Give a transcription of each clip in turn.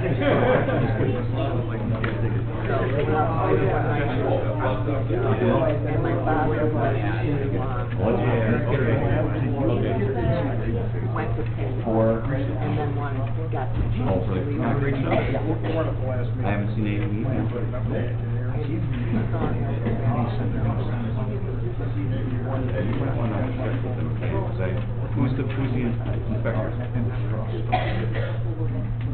my father went to pay and then one got to change the I haven't seen any email. Who's the inspector?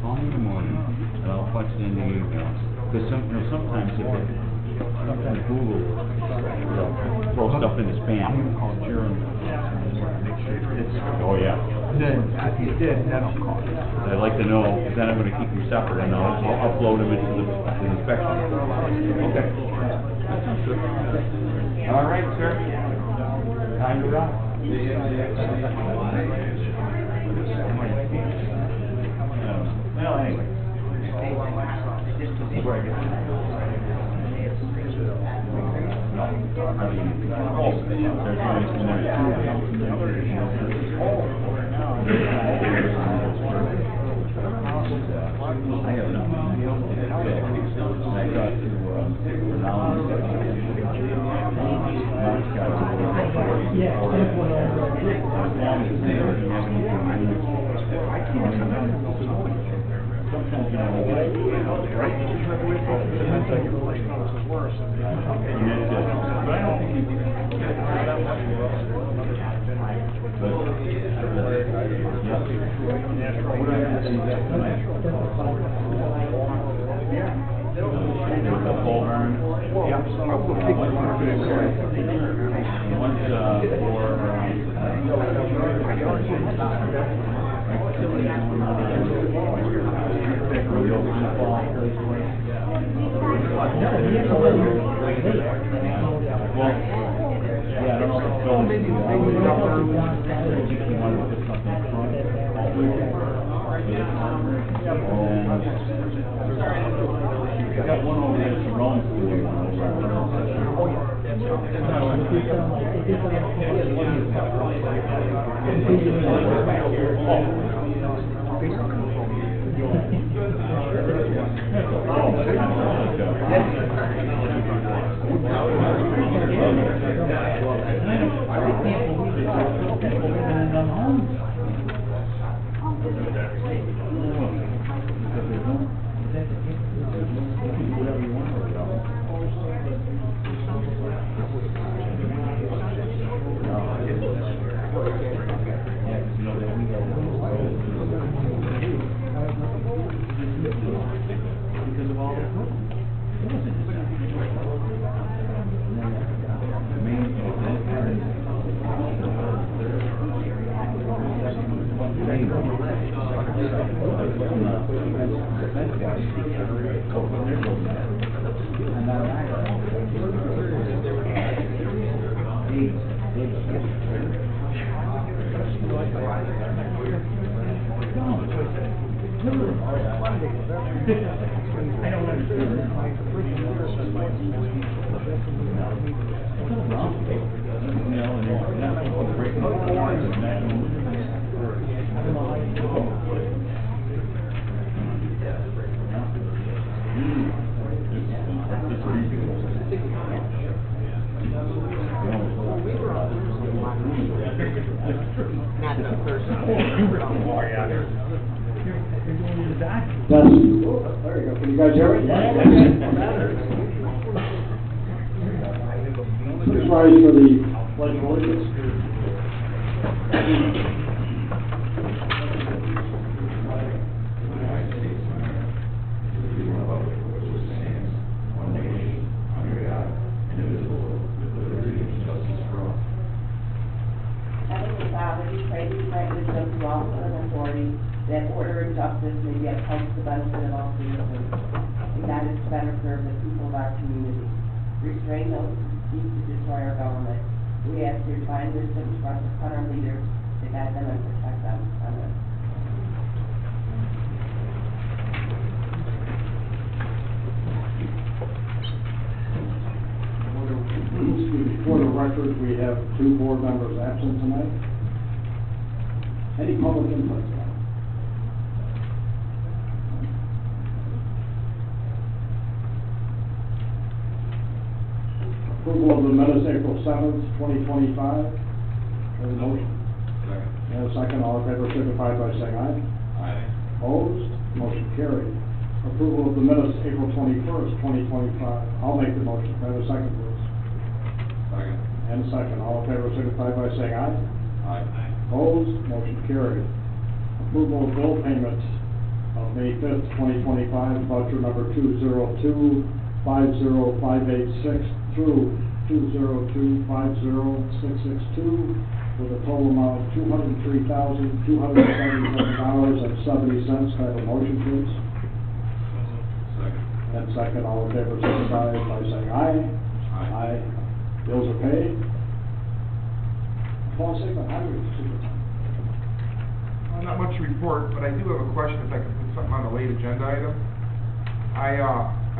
Call me in the morning and I'll punch it in the email. Because sometimes if Google throw stuff in the spam. Oh yeah. Then if you did, then I'll call you. I'd like to know, then I'm going to keep them separate and I'll upload them into the inspection. Okay. That sounds good. All right, sir. Time to rock. Well, anyway. I have nothing. I got to There you go. Can you guys hear me? Please rise for the pledge of allegiance. Heavenly Father, we pray that you grant wisdom to all and authority, that order and justice may be upheld to the benefit of all citizens, and guide us to better serve the people of our community. Restrain those who seek to destroy our government. We ask your divine wisdom to rest upon our leaders, to guide them and protect them. Amen. For the record, we have 2 board members absent tonight. Any public input? Approval of the minutes, April 7th, 2025. Have a motion? Second. And a second, all in favor signify by saying aye. Aye. Opposed? Motion carried. Approval of the minutes, April 21st, 2025. I'll make the motion. Have a second, please. Second. And a second, all in favor signify by saying aye. Aye. Opposed? Motion carried. Approval of bill payments of May 5th, 2025, voucher number 202-50586 through 202-50662, with a total amount of $203,277.70. Can I have a motion, please? Second. And second, all in favor signify by saying aye. Aye. Bills are paid. Paul Sigmund, highway superintendent. Not much to report, but I do have a question if I can put something on a late agenda item. I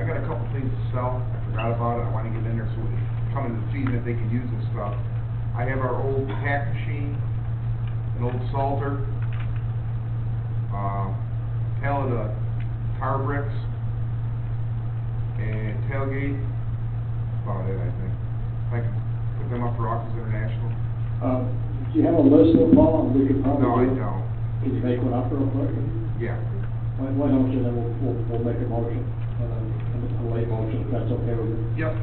got a couple things to sell. I forgot about it. I want to get in there so when they come into the season if they can use this stuff. I have our old hack machine, an old salter, pallet of tar bricks, and tailgate. That's about it, I think. If I can put them up for Auctions International. Do you have a list of them all? We could probably. No, I do it. don't. Can you make one up real quick? Yeah. Why don't you, then we'll make a motion, and a late motion, if that's okay with you. Yep.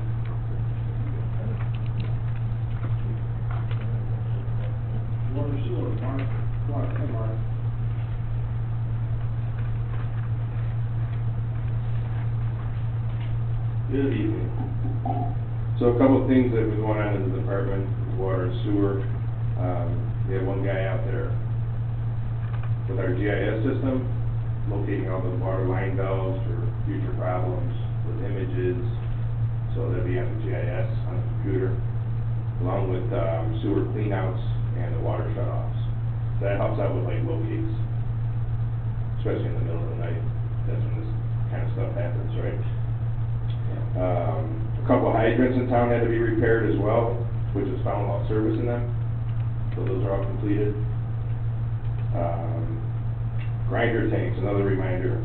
Water sewer, Mark, hey, Mark. Good evening. So a couple of things that was going on in the department, water and sewer. We have one guy out there with our GIS system, locating all the water line valves for future problems with images, so that'll be on the GIS on the computer, along with sewer cleanouts and the water shutoffs. So that helps out with like locates, especially in the middle of the night. That's when this kind of stuff happens, right? A couple of hydrants in town had to be repaired as well, which was found while servicing them. So those are all completed. Grinder tanks, another reminder.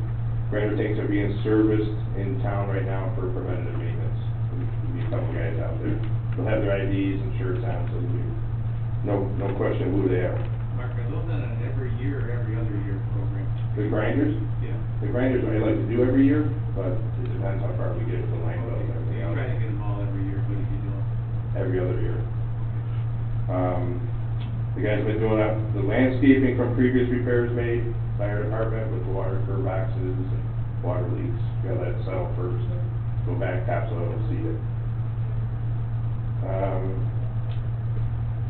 Grinder tanks are being serviced in town right now for preventative maintenance. We need a couple guys out there. They'll have their IDs and shirts on, so no question who they are. Mark, are those on an every year or every other year program? The grinders? Yeah. The grinders I like to do every year, but it depends how far we get with the line bills and everything You else. try to get them all every year, what are you doing? Every other year. The guy's been doing up the landscaping from previous repairs made, fire department with the water curb boxes and water leaks. Gotta let it settle first, go back topsoil and seed it.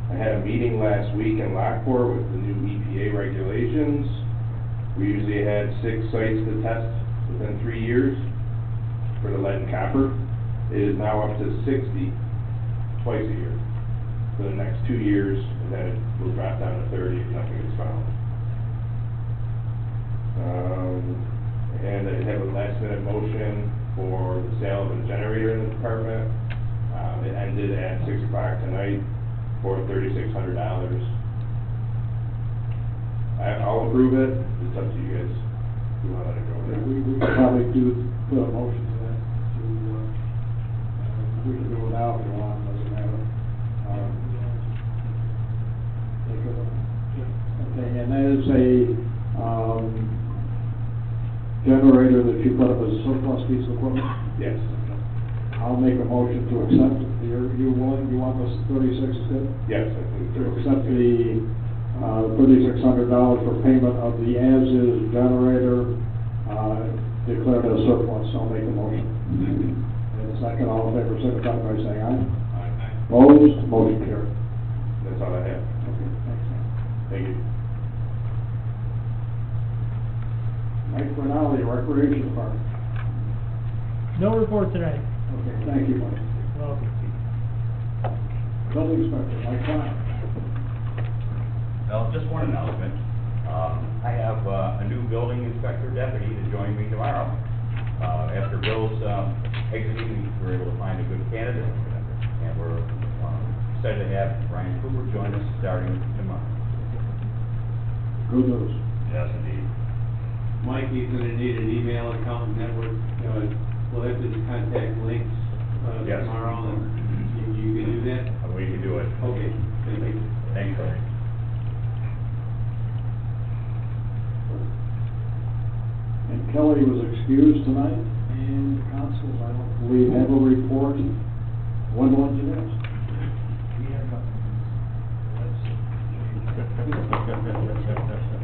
I had a meeting last week in Lockport with the new EPA regulations. We usually had 6 sites to test within 3 years for the lead and copper. It is now up to 60 twice a year for the next 2 years, and then it will drop down to 30 if nothing is found. And I have a last minute motion for the sale of a generator in the department. It ended at 6 o'clock tonight for $3,600. I'll approve it, it's up to you guys, if you want to let it go there. We could probably put a motion to that, we can do it now if you want, doesn't matter. Okay, and that is a, generator that you put up as a surplus piece of equipment? Yes. I'll make a motion to accept it. You willing, you want this 36 is good? Yes, I think. To accept the, $3,600 for payment of the as-is generator, declared as surplus. I'll make the motion. And a second, all in favor, signify by saying aye. Aye. Opposed, motion carried. That's all I have. Okay, thanks. Thank you. Mike Bernali, Recreation Department. No report tonight. Okay, thank you, Mike. Welcome. Building Inspector, Mike Klein. Well, just one announcement. I have a new building inspector deputy to join me tomorrow. After Bill's exiting, we were able to find a good candidate, and we're excited to have Ryan Cooper join us starting tomorrow. Good news. Yes, indeed. Mike, he's gonna need an email account network, we'll have his contact links, Yes. tomorrow, and you Kelly was excused tonight, and constables, I don't believe, have a report. Wendell engineers.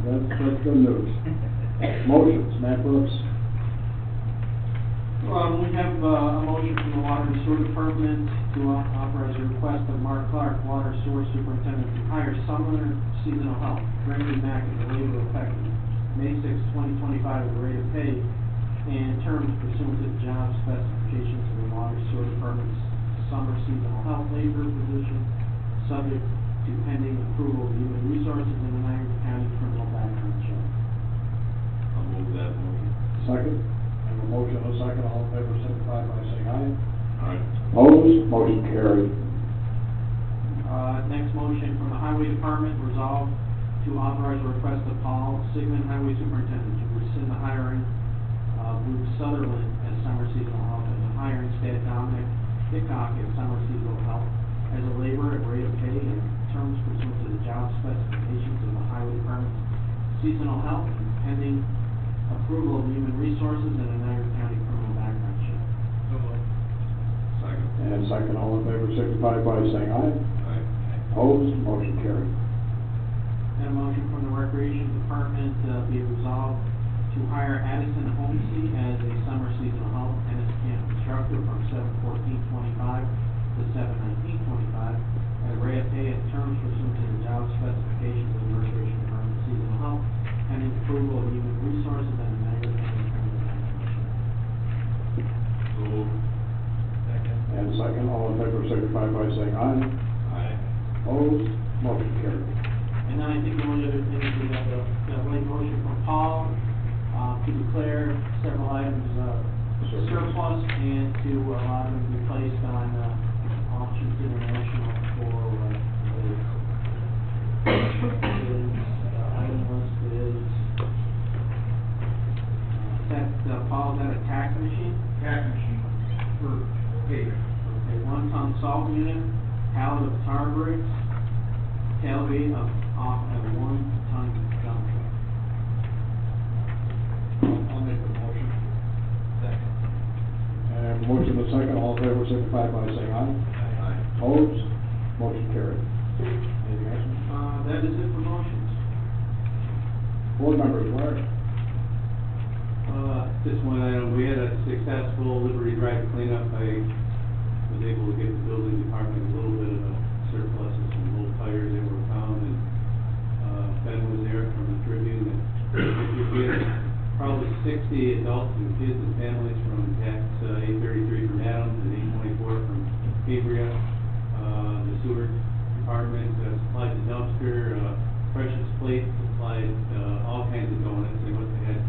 That's good news. Motions, Matt Brooks. We have a motion from the Water and Sewer Department to authorize a request of Mark Clark, Water and Sewer Superintendent, to hire summer seasonal help, Randy Mack, at the labor effective May 6, 2025, at the rate of pay and terms pursuant to the job specifications of the Water and Sewer Department's summer seasonal help labor position, subject to pending approval of human resources in the Niagara County criminal background check. I'll move that motion. Second. I have a motion and a second. All in favor, signify by saying aye. Aye. Opposed? Motion carried. Next motion from the Highway Department, resolved to authorize a request of Paul Sigmund, Highway Superintendent, to rescind the hiring of Luke Sutherland as summer seasonal help and the hiring Stat Dominic Hickok as summer seasonal help as a laborer at rate of pay and terms pursuant to the job specifications of the Highway Department's seasonal help and pending approval of human resources and a Niagara County criminal background check. Second. And second, all in favor, signify by saying aye. Aye. Opposed? Motion carried. And a motion from the Recreation Department, be it resolved to hire Addison Homesey as a summer seasonal help tennis camp instructor from 7/14/25 to 7/19/25 at a rate of pay at terms pursuant to the job specifications of the Recreation Department seasonal help, pending approval of human resources and a Niagara County criminal background check. So moved. Second. And second, all in favor, signify by saying aye. Aye. Opposed? Motion carried. And then I think the only other thing is we have the late motion from Paul, to declare several items, surplus and to allow them to be placed on, Auctions International for, item list is, Paul, is that a tack machine? Tack machine for paper. Okay, 1 ton salt unit, pallet of tar bricks, tailgate of, off a 1 ton dump truck. I'll make the motion. Second. And motion and second, all in favor, signify by saying aye. Aye. Opposed? Motion carried. Anything else? That is it for motions. Board members, Larry? Just one item, we had a successful Liberty Drive cleanup. I was able to get the building department a little bit of a surplus of some old tires that were found, and, Ben was there from the Tribune, and we had probably 60 adults and kids and families from tax, 833 from Adams and 824 from Cambria. The sewer department supplied the dumpster, Precious Plate supplied, all kinds of donuts. They must have had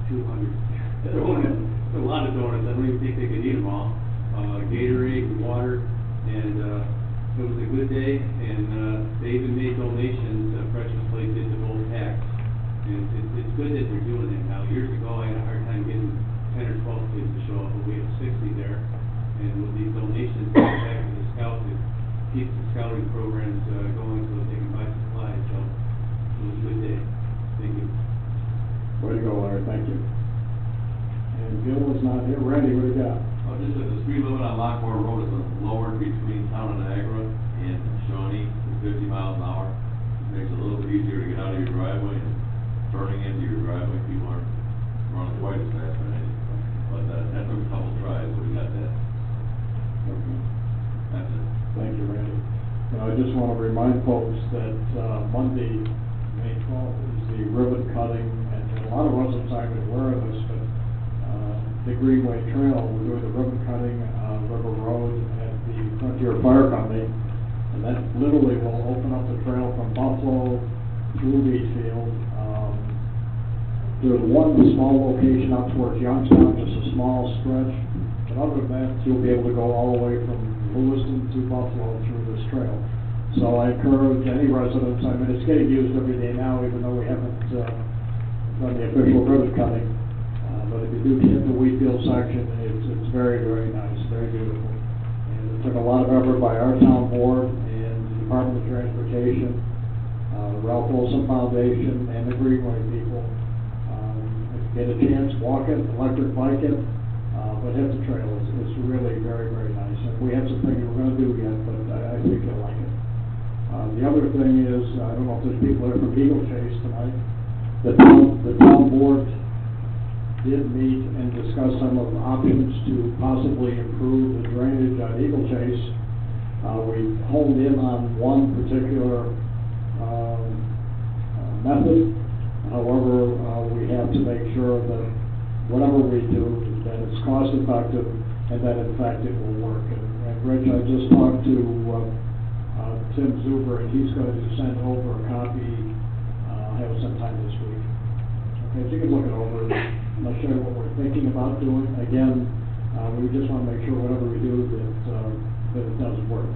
200 donuts, a lot of donuts. I don't even think they could eat them all. Gatorade, water, and it was a good day. And they even made donations. Precious Plate did the whole tax, and it's good that they're doing it now. Years ago, I had a hard time getting 10 or 12 kids to show up, but we have 60 there. And with these donations, back to the scouts, it keeps the scouting programs going so that they can buy supplies. So it was a good day. Thank you. Way to go, Larry, thank you. And Gil is not here. Randy, what do you got? Just that the speed limit on Lockmore Road is lowered between town of Niagara and Shawnee to 50 miles an hour. It makes it a little bit easier to get out of your driveway and turning into your driveway. People aren't running quite as fast, but that took a couple tries, so we got that. Okay. That's it. Thank you, Randy. I just want to remind folks that Monday, May 12th, is the ribbon cutting, and a lot of us are not even aware of this, but the Greenway Trail, we're doing the ribbon cutting on River Road at the Frontier Fire Company, and that literally will open up the trail from Buffalo through Wheatfield. There's one small location out towards Youngstown, just a small stretch, but other than that, you'll be able to go all the way from Lewiston to Buffalo through this trail. So I encourage any residents, I mean, it's getting used every day now, even though we haven't done the official ribbon cutting. But if you do hit the Wheatfield section, it's very, very nice, very beautiful. And it took a lot of effort by our town board and the Department of Transportation, the Ralph Olson Foundation, and the Greenway people. get a chance, walk it, electric bike it, but hit the trail. It's really very, very nice. And we have some things we're gonna do yet, but I think you'll like it. The other thing is, I don't know if there's people there from Eagle Chase tonight. The town board did meet and discuss some of the options to possibly improve the drainage on Eagle Chase. We honed in on one particular, method. However, we have to make sure that whatever we do, that it's cost effective and that in fact it will work. And Rich, I just talked to, Tim Zuber, and he's going to send over a copy, I have sometime this week. Okay, so you can look it over, and I'll show you what we're thinking about doing. Again, we just want to make sure whatever we do that it does work,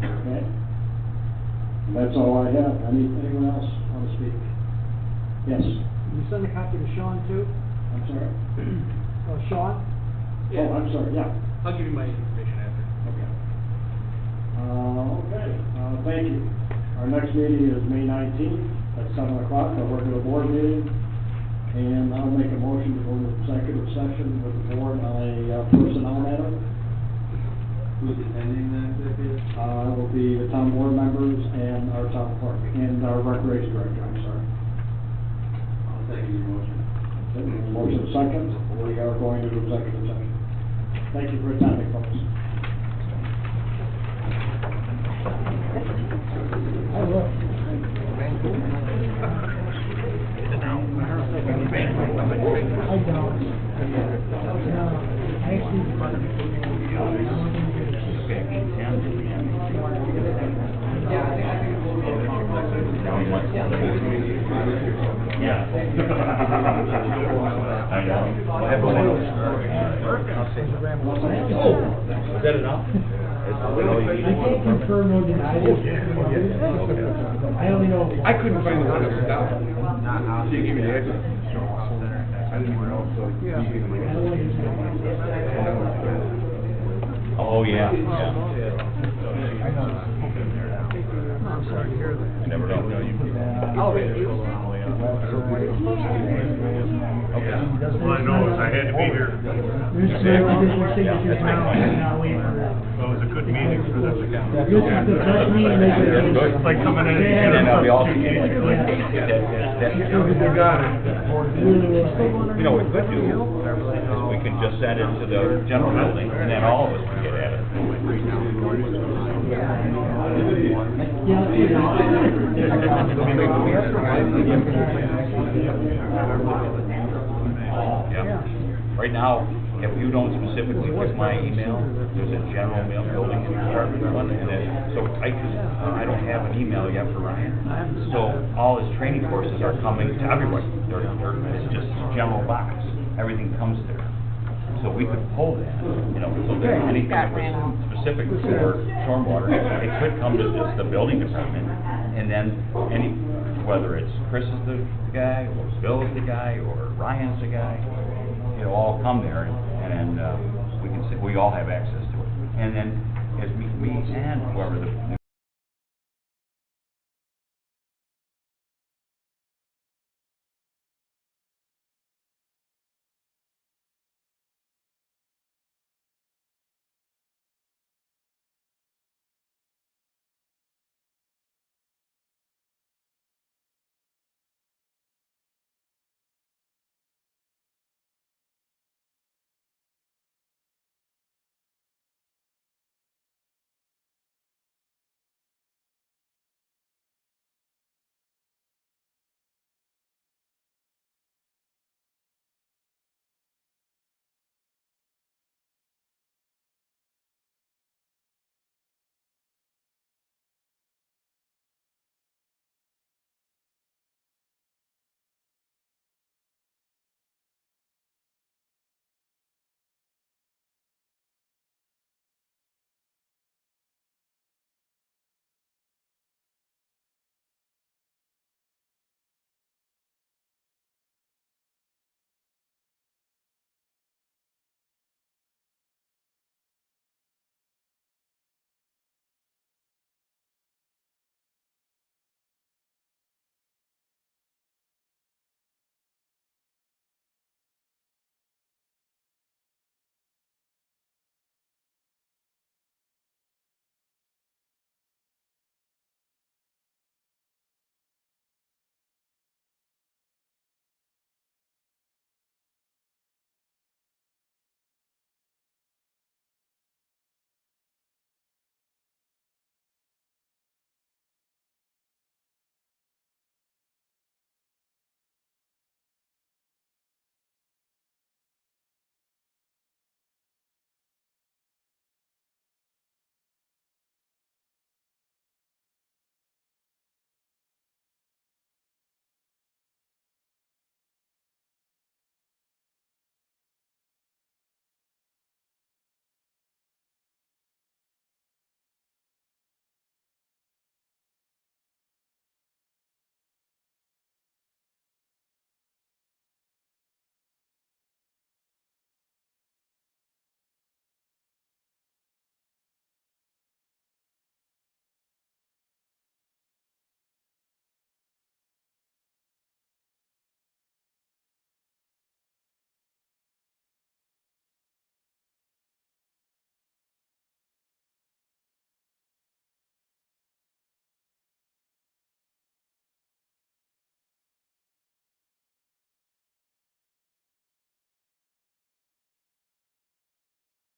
okay? And that's all I have. Anyone else want to speak? Yes, You send a copy to Sean too? I'm sorry. Sean? Oh, I'm sorry, yeah. I'll give you my information after. Okay. Okay, thank you. Our next meeting is May 19th at 7 o'clock, our regular board meeting. And I'll make a motion to go into executive session with the board on a personnel matter. Who's attending the executive? It will be the town board members and our town clerk, and our recreation director, I'm sorry. I'll second your motion. Okay, motion second, we are going to executive session. Thank you for attending, folks. I don't. No, I Yeah. I know. Is that enough? I can't confirm or deny this. I only know. I couldn't find the one that was down. She gave me the address. I didn't even know, so. Oh, yeah, yeah. I'm sorry to hear that. You never know. Okay. All I know is I had to be here. We're just going to get your signatures now, and now we are. It was a good meeting for them to come. This is the best meeting they could do. It's like coming in. And then we all can get like, You got it. you know, what we could do is we can just send it to the general building, and then all of us can get at it. Yeah. Right now, if you don't specifically pick my email, there's a general mail building department one, and then, so I don't have an email yet for Ryan. So all his training courses are coming to everybody. It's just a general box. Everything comes there. So we could pull that, you know, so that anything that was specific for stormwater, it could come to just the building department, and then whether it's Chris is the guy, or Bill's the guy, or Ryan's the guy, it'll all come there, and we can we all have access to it. And then as me and whoever the